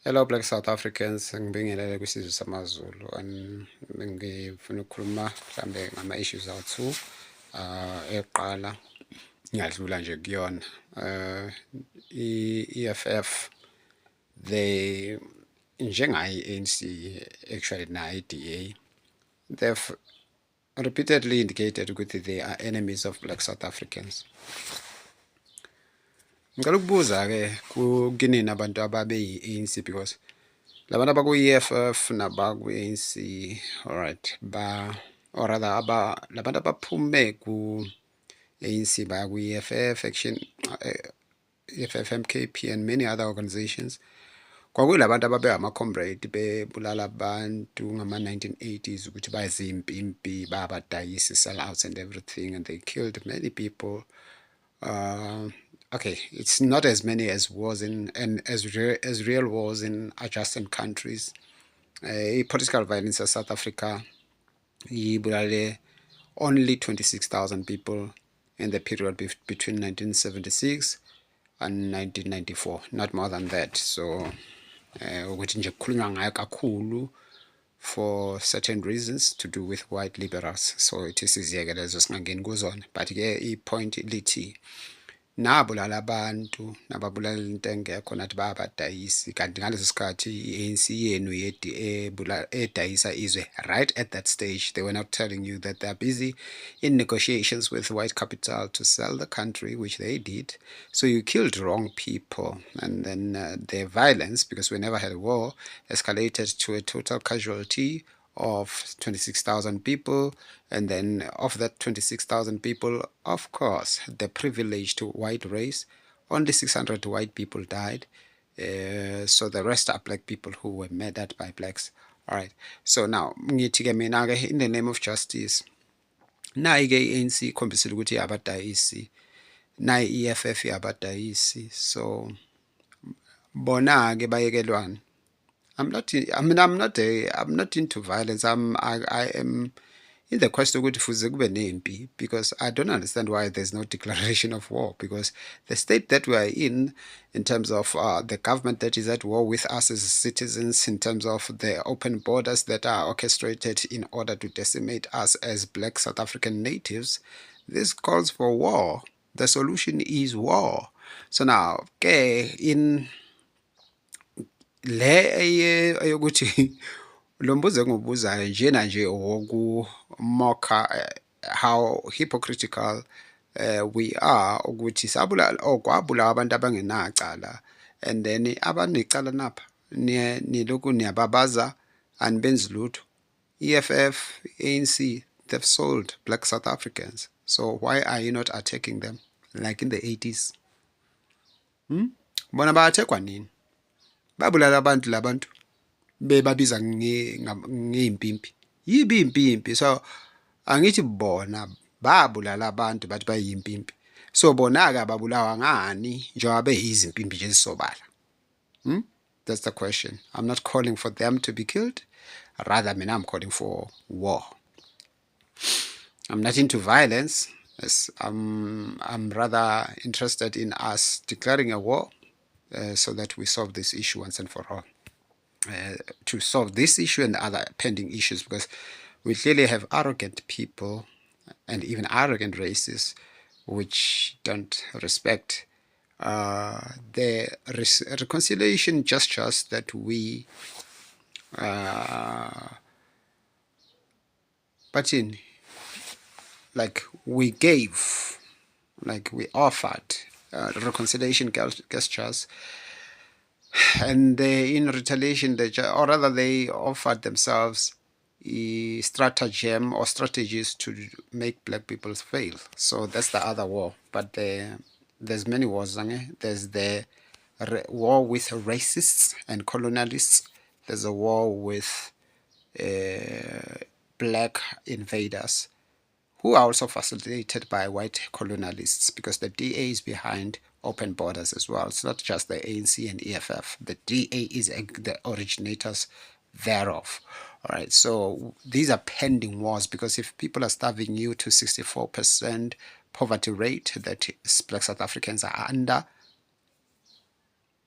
Hello Black South Africans, ngibingelele kwisizwe samaZulu ngifuna ukukhuluma mhlambe ngama-issues awu-2 eqala ngiyadlula nje kuyona i-EFF they njengayo i-ANC actually nayo i-DA they've repeatedly indicated ukuthi they are enemies of Black South Africans. Ngicela ukubuza-ke kinina abantu ababe yi-ANC because labantu abaku-EFF nabaku-ANC alright or rather labantu abaphume ku-ANC baya ku-EFF Action EFF MKP and many other organizations kwakulabantu ababe ama-comrade bebulala abantu ngama-1980s ukuthi bayizimpimpi babadayisi sellouts and everything and they killed many people. Okay, it's not as many as wars as real wars in adjacent countries. Political violence in South Africa, only 26,000 people in the period between 1976 and 1994, not more than that. So, ukuthi nje kukhulunywa ngayo kakhulu for certain reasons to do with white liberals. So it is easier lezo singangeni kuzona. But ke i-point lithi nabulala abantu nababulala into engekho nathi bayabadayisi kanti ngaleso sikhathi i-ANC yenu edayisa izwe right at that stage they were not telling you that they are busy in negotiations with white capital to sell the country, which they did. So you killed wrong people, and then the violence, because we never had a war, escalated to a total casualty of 26,000 people, and then of that 26,000 people, of course, the privileged white race, only 600 white people died. So the rest are black people who were murdered by blacks. All right. So now, in the name of justice, nayi ke i-ANC ikhombisile ukuthi iyabadayisi, nayi i-EFF iyabadayisi. So bona ke bayekelwane. I'm not into violence. I am in the quest ukuthi fuze kube nempi, because I don't understand why there's no declaration of war, because the state that we are in terms of the government that is at war with us as citizens, in terms of the open borders that are orchestrated in order to decimate us as black South African natives, this calls for war. The solution is war. So now, okay, in le eyokuthi lo mbuzo engibuzayo njena nje wokumokha how hypocritical we are ukuthi sabulala kwabulawa abantu abangenacala, and then abanecala napha nilokhu niyababaza anibenzi lutho. EFF, ANC, they've sold black South Africans. So why are you not attacking them like in the 80s? Bona bayathekwa nini? Babulala abantu labantu bebabiza ngeimpimpi. Yibi impimpi. So angithi bona babulala abantu bathi bayimpimpi. So bona ke ababulawa ngani njengoba beyizimpimpi nje zisobala. That's the question. I'm not calling for them to be killed. Rather, I'm calling for war. I'm not into violence. Yes, I'm rather interested in us declaring a war so that we solve this issue once and for all. To solve this issue and other pending issues, because we clearly have arrogant people and even arrogant races which don't respect the reconciliation gestures that we we gave, like we offered reconciliation gestures, and in retaliation, or rather they offered themselves a stratagem or strategies to make black people fail. So that's the other war. But there's many wars. There's the war with racists and colonialists. There's a war with black invaders, who are also facilitated by white colonialists, because the DA is behind open borders as well. It's not just the ANC and EFF. The DA is the originators thereof. All right, so these are pending wars, because if people are starving you to 64% poverty rate that black South Africans are under,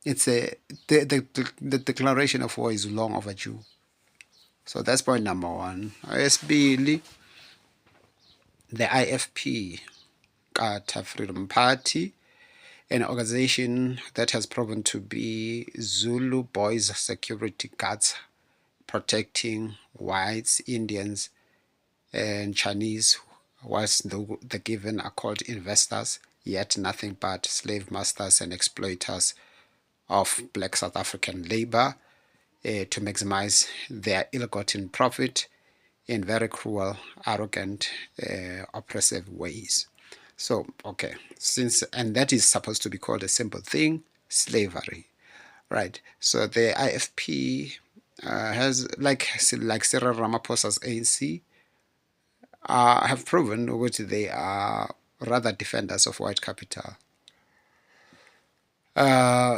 it's a the declaration of war is long overdue. So that's point number one. Esibili, the IFP, Qatar Freedom Party, an organization that has proven to be Zulu boys security guards protecting whites, Indians, and Chinese, whilst the given are called investors, yet nothing but slave masters and exploiters of black South African labor to maximize their ill-gotten profit in very cruel, arrogant, oppressive ways. So, okay, and that is supposed to be called a simple thing, slavery, right? So the IFP has, like Cyril Ramaphosa's ANC, have proven which they are rather defenders of white capital.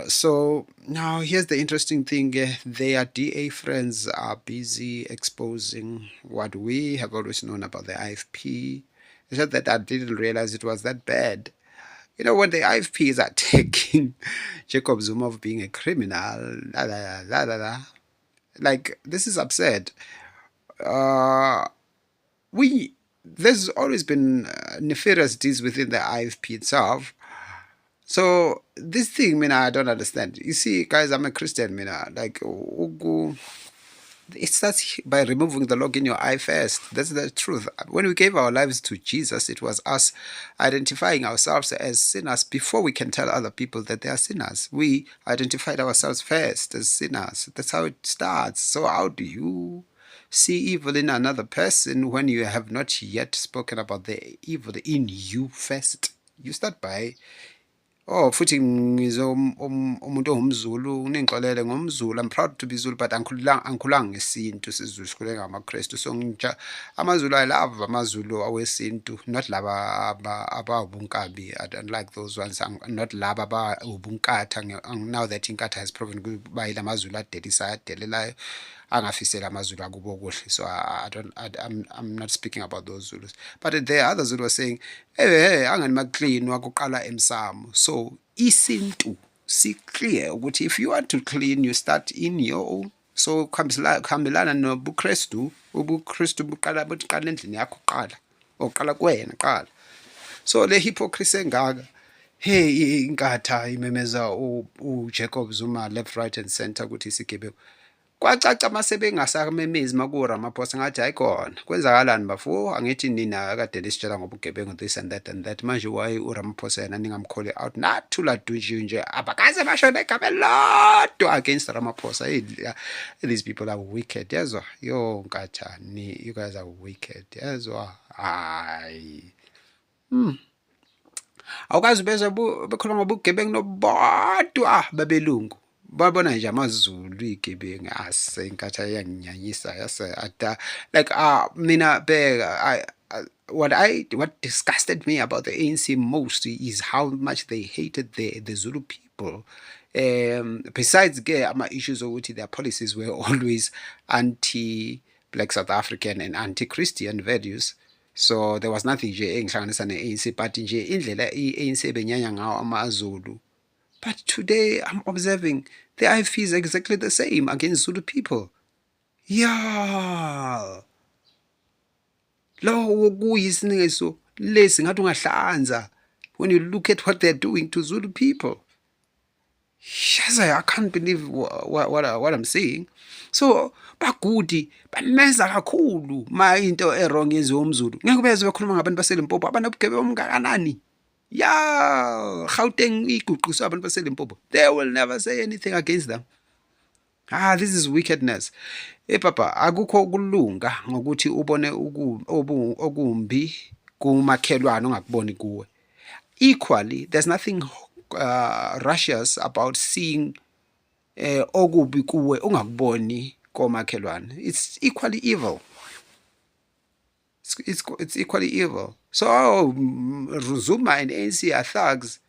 So now here's the interesting thing. Their DA friends are busy exposing what we have always known about the IFP. It's just that I didn't realize it was that bad. You know, when the IFP is attacking Jacob Zuma of being a criminal, like, this is absurd. There's always been nefarious deeds within the IFP itself. So this thing, I don't understand. You see, guys, I'm a Christian, like, it starts by removing the log in your eye first. That's the truth. When we gave our lives to Jesus, it was us identifying ourselves as sinners before we can tell other people that they are sinners. We identified ourselves first as sinners. That's how it starts. So how do you see evil in another person when you have not yet spoken about the evil in you first? You start by, oh, futhi umuntu ongumZulu unenkolelo ngomZulu. I'm proud to be Zulu, but angikhulanga ngesintu siZulu, sikhule ngamaKrestu. So amaZulu, I love amaZulu awesintu, not laba abawubunkabi. I don't like those ones. Not laba abawubunkatha. Now that inkatha has proven ukuba ilamaZulu adelisayo adelelayo, angafisela amaZulu akubo kuhle. So I'm not speaking about those Zulus. But there are others who were saying, hey, angani maklini wakuqala emsamo. So isintu si clear ukuthi if you want to clean, you start in your own. So kuhambelana nobuKrestu, ubuKrestu buqala endlini yakho qala, oqala kuwena qala. So le hypocrisy engaka, hey, inkatha imemeza uJacob Zuma left, right and center ukuthi isigebengu. Kwacaca masebengasamemezi makuRamaphosa ngathi hayi khona kwenzakalani bafo, angithi nina kade lisitshela ngobugebengu this and that, manje why uRamaphosa yena ningamkhole out nathula dunje nje abakaze basho negama lodwa against Ramaphosa. These people are wicked, yazwa. Yo nkathani, you guys are wicked, yazwa. Hayi, awukazi beze bekhuluma ngobugebengu nobodwa babelungu. Babona nje amaZulu igebengu, inkathi iyanginyanyisa yase like mina bheka, what disgusted me about the ANC most is how much they hated the Zulu people. Besides ama-issues ukuthi their policies were always anti-black South African and anti-Christian values. So there was nothing nje engihlanganisa ne-ANC, but nje indlela i-ANC benyanya ngawo amaZulu. But today I'm observing the IFP is exactly the same against Zulu people. Yeah. Lo kuyisiniso lesi ngathi ungahlanza when you look at what they're doing to Zulu people. Yes, I can't believe what I'm seeing. So bagudi bameza kakhulu ma into errong yenziwa umZulu. Ngeke beze bekhuluma ngabantu baseLimpopo abanobugebengu omngakanani. Yeah, Gauteng iguqiswa abantu baseLimpopo. They will never say anything against them. This is wickedness. Papa, akukho kulunga ngokuthi ubone okumbi kumakhelwane ongakuboni kuwe. Equally, there's nothing Russia's about seeing okubi kuwe ongakuboni komakhelwane. It's equally evil. It's equally evil. So Zuma and ANC are thugs,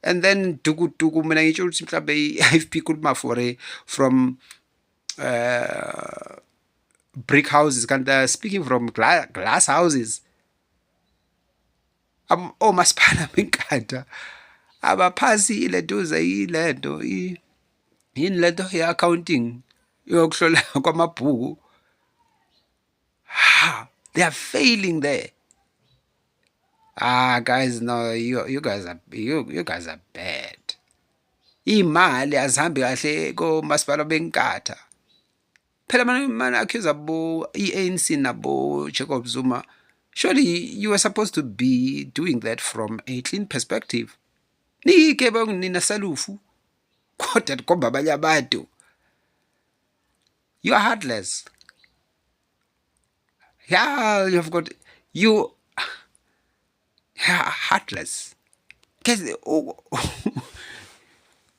and then duku mina ngitsho ukuthi mhlawumbe i-IFP kuluma from brick houses, kanti speaking from glass houses. Omasipala benkatha abaphasi ile duze ilento yini lento ye-accounting yokuhlola kwamabhuku. They are failing there. Guys, no, you guys are bad. Imali azihambi kahle komasipala benkatha. Phela mana accuse abo i-ANC nabo Jacob Zuma. Surely you were supposed to be doing that from a clean perspective. Niyigebengu nina salufu. Kodwa komba abanye abantu. You are heartless. Yeah, you are heartless. Because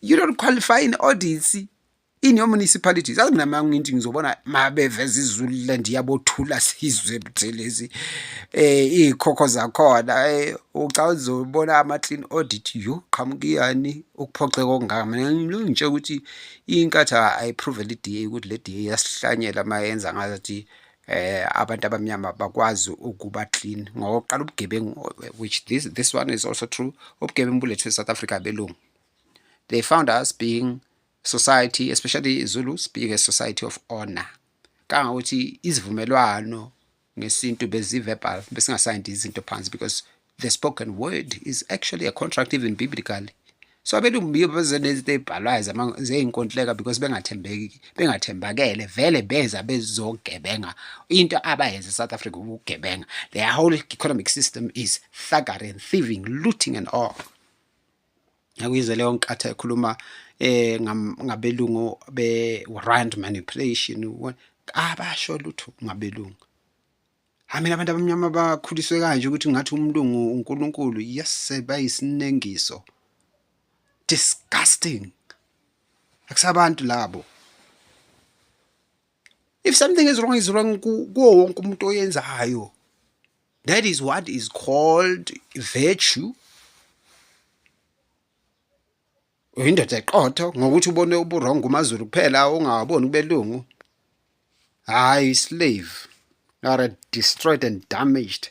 you don't qualify in audits in your municipalities. Akunamanga into ngizobona mabeveza iZululand yabothula sizwe buthelezi ikhokho zakhona uca uzobona ama clean audit yo qhamukiyani ukuphoxeka okungaka. Mina ngitshela ukuthi inkatha ayiprove le DA ukuthi le DA yasihlanyela mayenza ngathi abantu abamnyama bakwazi ukuba clean ngokuqala ubugebengu, which this one is also true. Ubugebengu bulethwe eSouth Africa belungu. They found us being society, especially Zulus, being a society of honor. Kangakuthi izivumelwano ngesintu bezi-verbal besingasayindi izinto phansi, because the spoken word is actually a contract even biblically. So abelungu biyo beze nezinto ezibhalwayo zeyinkontileka because bengathembakele vele beza bezogebenga into abayenza eSouth Africa ukugebenga. Their whole economic system is thuggery and thieving, looting and all. Akuyize leyo nkatha ekhuluma ngabelungu be-rand manipulation abasho lutho ngabelungu. Mina abantu abamnyama bakhuliswe kanje ukuthi ngathi umlungu uNkulunkulu. Yes, bayisinengiso. Disgusting. Akusabantu labo. If something is wrong kuwo wonke umuntu oyenzayo. That is what is called virtue. Uyindoda eqotho ngokuthi ubone ubuwrong kumaZulu kuphela ungawaboni kubelungu. Hayi slave. You are destroyed and damaged.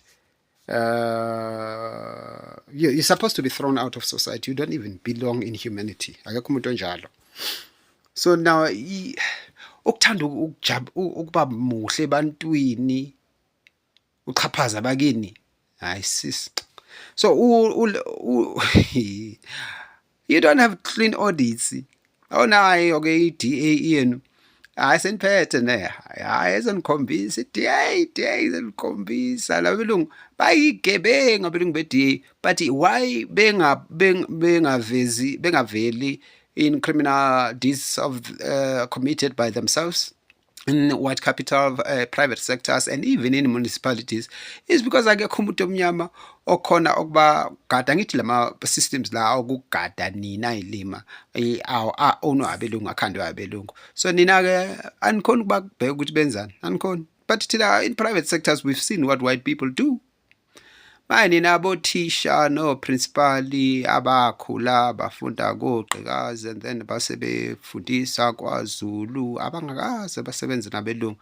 You're supposed to be thrown out of society. You don't even belong in humanity. Akekho umuntu onjalo. So now ukuthanda ukuba muhle ebantwini uchaphaza bakini. Hayi sis. So you don't have clean audits. Oh nayi okay DA yenu. Hayi seniphethe ne. Hayi ezonikhombisa i-DA izonikhombisa labelungu bayigebenga abelungu be-DA, but why bengaveli in criminal deeds of committed by themselves in white capital private sectors and even in municipalities is because akekho umuntu omnyama okhona okuba gada. Ngithi lama systems la okugada nina ilima ono abelungu akhandwe abelungu. So nina ke anikhona ukubabheka ukuthi benzani, anikhona. But thina in private sectors we've seen what white people do. Manje nabothisha no principali abakhula bafunda koGqikazi and then base befundisa kwaZulu abangakaze basebenze nabelungu,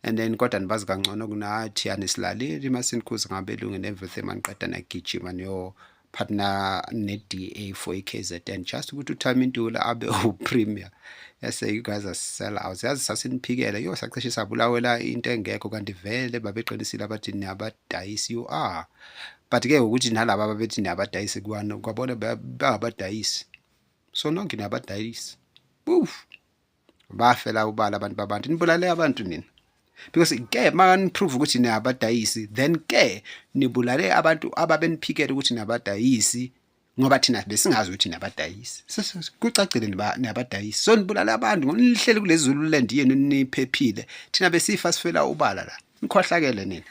and then kodwa nibazi kangcono kunathi anisilaleli masenikhuza ngabelungu and everything maniqeda nagijima niyo partner ne-DA for iKZN just ukuthi uThami Ntuli abe upremier. Yes, you guys are sellouts. Yazi sasiniphikele yo sacishe sabulawela into engekho kanti vele babeqinisile abathi niyabadayisi. You are. But ke ukuthi nalabo ababethi niyabadayisi kwabona bangabadayisi. So nonke niyabadayisi. Woof. Bafela ubala abantu babantu. Nibulale abantu nini? Because ke prove ukuthi niyabadayisi, then ke nibulale abantu ababeniphikela ukuthi niyabadayisi ngoba thina besingazi ukuthi niyabadayisi. Kucacile niyabadayisi. So nibulale abantu ngonihlele kule Zululand yenu niphephile. Thina besifa sifela ubala la. Nikhohlakele nini?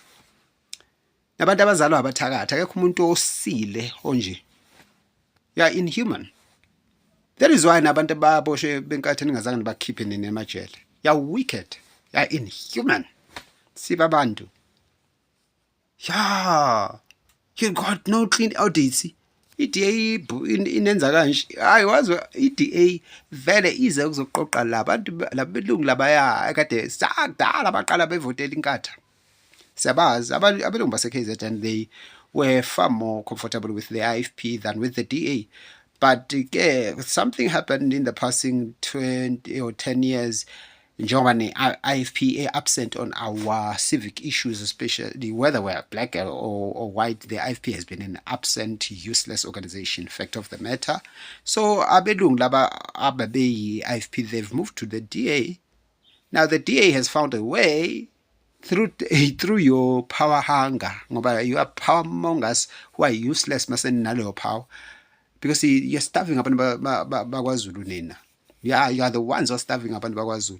Nabantu abazalwa abathakatha akekho umuntu osile onje. You are inhuman. That is why nabantu baboshwe benkatheni ngazange bakhiphe nini emajele. You are wicked. You are inhuman. Siba bantu. Yeah. You got no clean audits. I-DA inenza kanje. Hayi wazi i-DA vele ize ukuzoqoqa labantu labelungu labaya akade sakudala baqala bevotela inkatha. Siyabazi abelungu base-KZN, they were far more comfortable with the IFP than with the DA. But something happened in the passing 20 or 10 years. Njengoba ne-IFP absent on our civic issues, especially whether we're black or white. The IFP has been an absent, useless organization, fact of the matter. So abelungu laba ababeyi-IFP, they've moved to the DA. Now the DA has found a way through your power hunger, ngoba you are power mongers who are useless maseni naleyo power, because you're starving abantu bakwaZulu nina. Yeah, you are the ones who are starving abantu bakwaZulu.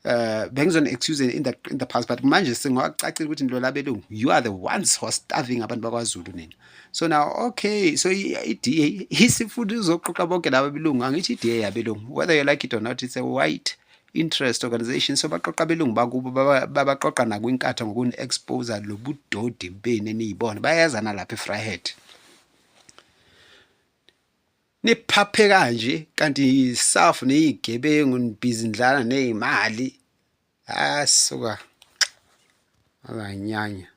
Bengizona excuse in the past, but manje sengwacacile ukuthi ndlo labelungu, you are the ones who are starving abantu bakwaZulu nina. So now, okay, so i-DA isifuthi uzoqoqa bonke laba belungu. Angithi i-DA yabelungu, whether you like it or not, it's a white interest organization. So baqoqa belungu bakubo, babaqoqa nakwinkatha ngokuni-expose lobudodi beni eniyibona, bayazana lapha eFryhead. Niphaphe kanje kanti isafu neyigebengu nibhizindlana nezimali asuka abanyanya.